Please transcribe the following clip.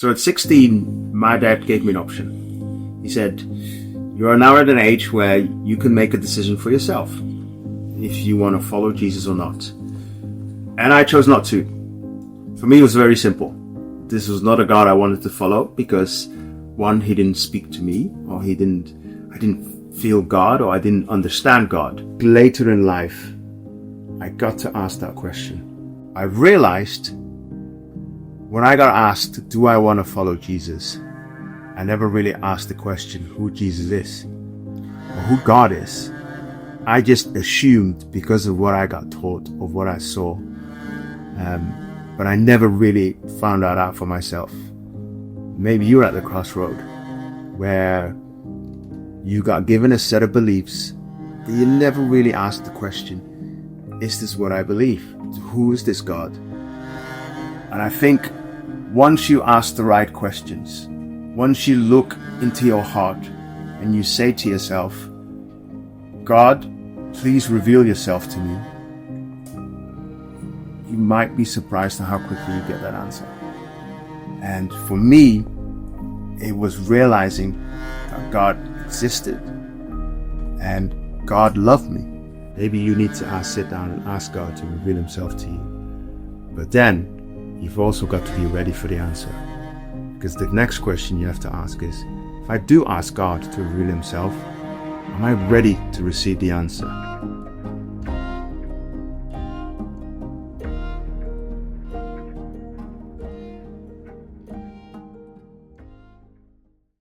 So at 16, my dad gave me an option. He said, you are now at an age where you can make a decision for yourself if you want to follow Jesus or not. And I chose not to. For me, it was very simple. This was not a God I wanted to follow because, one, he didn't speak to me, or I didn't feel God, or I didn't understand God. Later in life, I got to ask that question. I realized when I got asked, do I want to follow Jesus? I never really asked the question who Jesus is or who God is. I just assumed because of what I got taught, of what I saw. But I never really found that out for myself. Maybe you're at the crossroad where you got given a set of beliefs that you never really asked the question, is this what I believe? Who is this God? And I think once you ask the right questions, once you look into your heart and you say to yourself, God, please reveal yourself to me, you might be surprised at how quickly you get that answer. And for me, it was realizing that God existed and God loved me. Maybe you need to sit down and ask God to reveal himself to you. But then, you've also got to be ready for the answer. Because the next question you have to ask is, if I do ask God to reveal himself, am I ready to receive the answer?